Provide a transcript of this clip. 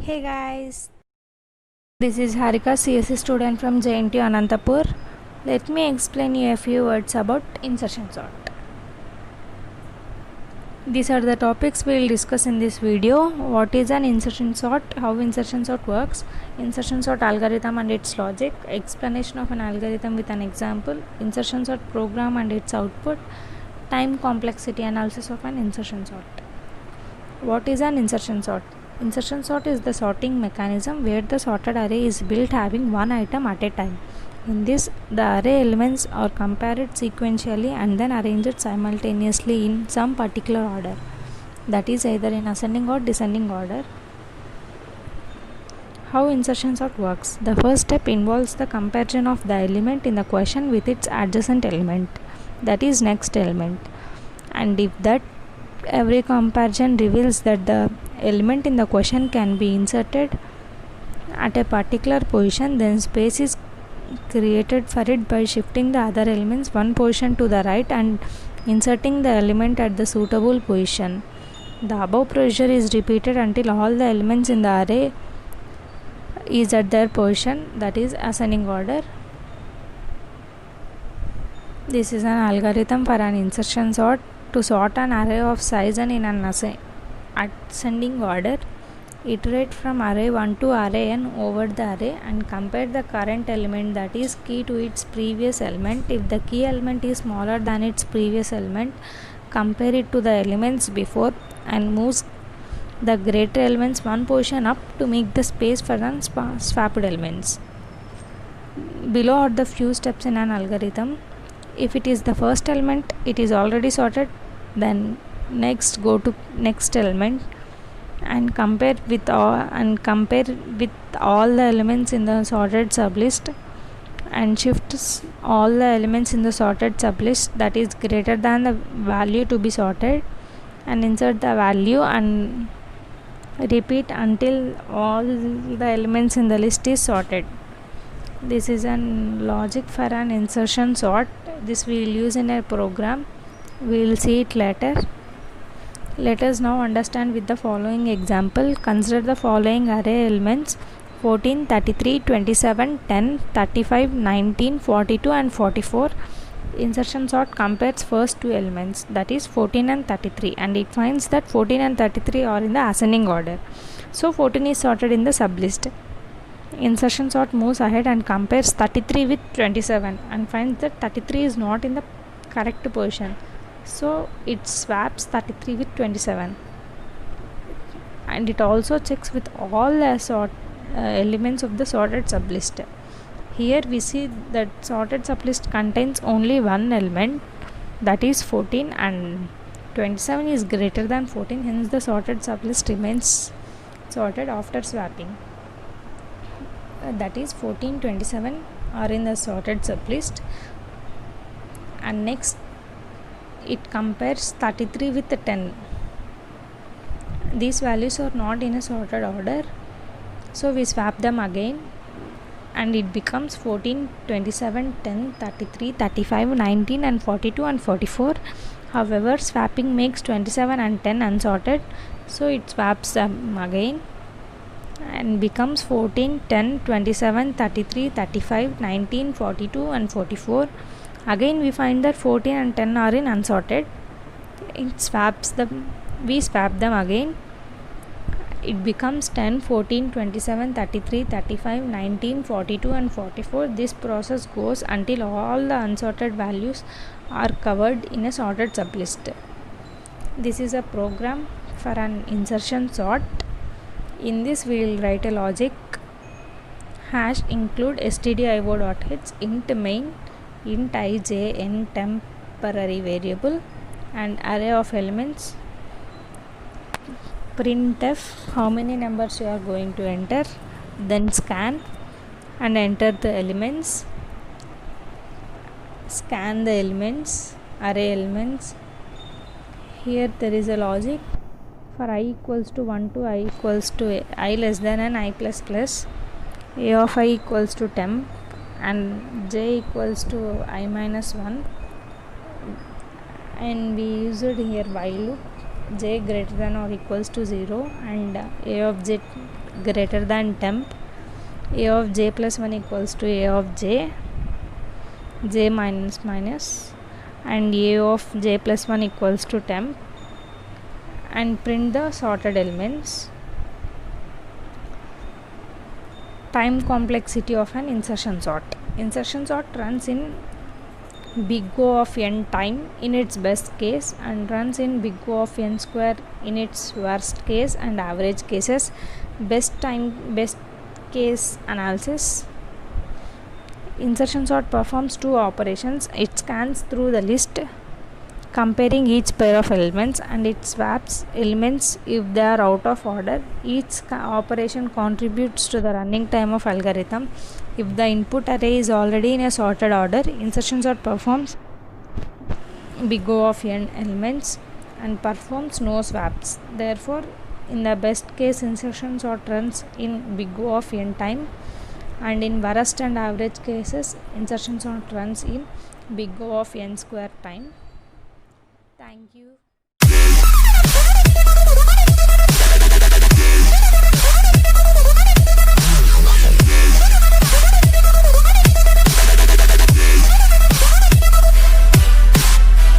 Hey guys, this is Harika, CSE student from JNT Anantapur. Let me explain you a few words about insertion sort. These are the topics we will discuss in this video. What is an insertion sort, how insertion sort works, insertion sort algorithm and its logic, explanation of an algorithm with an example, insertion sort program and its output, time complexity analysis of an insertion sort. What is an insertion sort? Insertion sort is the sorting mechanism where the sorted array is built having one item at a time. In this, the array elements are compared sequentially and then arranged simultaneously in some particular order, that is either in ascending or descending order. How insertion sort works? The first step involves the comparison of the element in the question with its adjacent element, that is next element, and if that every comparison reveals that the element in the question can be inserted at a particular position, then space is created for it by shifting the other elements one position to the right and inserting the element at the suitable position. The above procedure is repeated until all the elements in the array is at their position, that is ascending order. This is an algorithm for an insertion sort to sort an array of size and in an ascending order. Iterate from array 1 to array n over the array and compare the current element that is key to its previous element. If the key element is smaller than its previous element, compare it to the elements before and moves the greater elements one position up to make the space for swapped elements. Below are the few steps in an algorithm. If it is the first element, it is already sorted, then next go to next element and compare with all the elements in the sorted sublist and shift all the elements in the sorted sublist that is greater than the value to be sorted and insert the value and repeat until all the elements in the list is sorted. This is an logic for an insertion sort. This we will use in a program. We will see it later. Let us now understand with the following example. Consider the following array elements 14, 33, 27, 10, 35, 19, 42 and 44. Insertion sort compares first two elements, that is 14 and 33, and it finds that 14 and 33 are in the ascending order. So 14 is sorted in the sublist. Insertion sort moves ahead and compares 33 with 27 and finds that 33 is not in the correct position. So it swaps 33 with 27 and it also checks with all the elements of the sorted sublist. Here we see that sorted sublist contains only one element, that is 14, and 27 is greater than 14, hence the sorted sublist remains sorted after swapping. That is 14, 27 are in the sorted sublist, and next it compares 33 with 10. These values are not in a sorted order, so we swap them again and it becomes 14, 27, 10, 33, 35, 19 and 42 and 44. However, swapping makes 27 and 10 unsorted, so it swaps them again and becomes 14, 10, 27, 33, 35, 19, 42 and 44. Again we find that 14 and 10 are in unsorted. We swap them again. It becomes 10, 14, 27, 33, 35, 19, 42 and 44. This process goes until all the unsorted values are covered in a sorted sublist. This is a program for an insertion sort. In this we will write a logic hash include stdio.h int main int ij n temporary variable and array of elements, printf how many numbers you are going to enter, then scan and enter the elements, scan the elements, array elements. Here there is a logic for I equals to 1 to I equals to I less than and I plus plus, a of I equals to temp and j equals to I minus 1, and we used here while loop j greater than or equals to 0 and a of j greater than temp, a of j plus 1 equals to a of j, j minus minus, and a of j plus 1 equals to temp, and print the sorted elements. Time complexity of an insertion sort. Insertion sort runs in big O of n time in its best case and runs in big O of n square in its worst case and average cases. Best case analysis. Insertion sort performs two operations. It scans through the list comparing each pair of elements, and it swaps elements if they are out of order. Each operation contributes to the running time of algorithm. If the input array is already in a sorted order, insertion sort performs big O of n elements and performs no swaps. Therefore, in the best case, insertion sort runs in big O of n time, and in worst and average cases, insertion sort runs in big O of n square time. Thank you.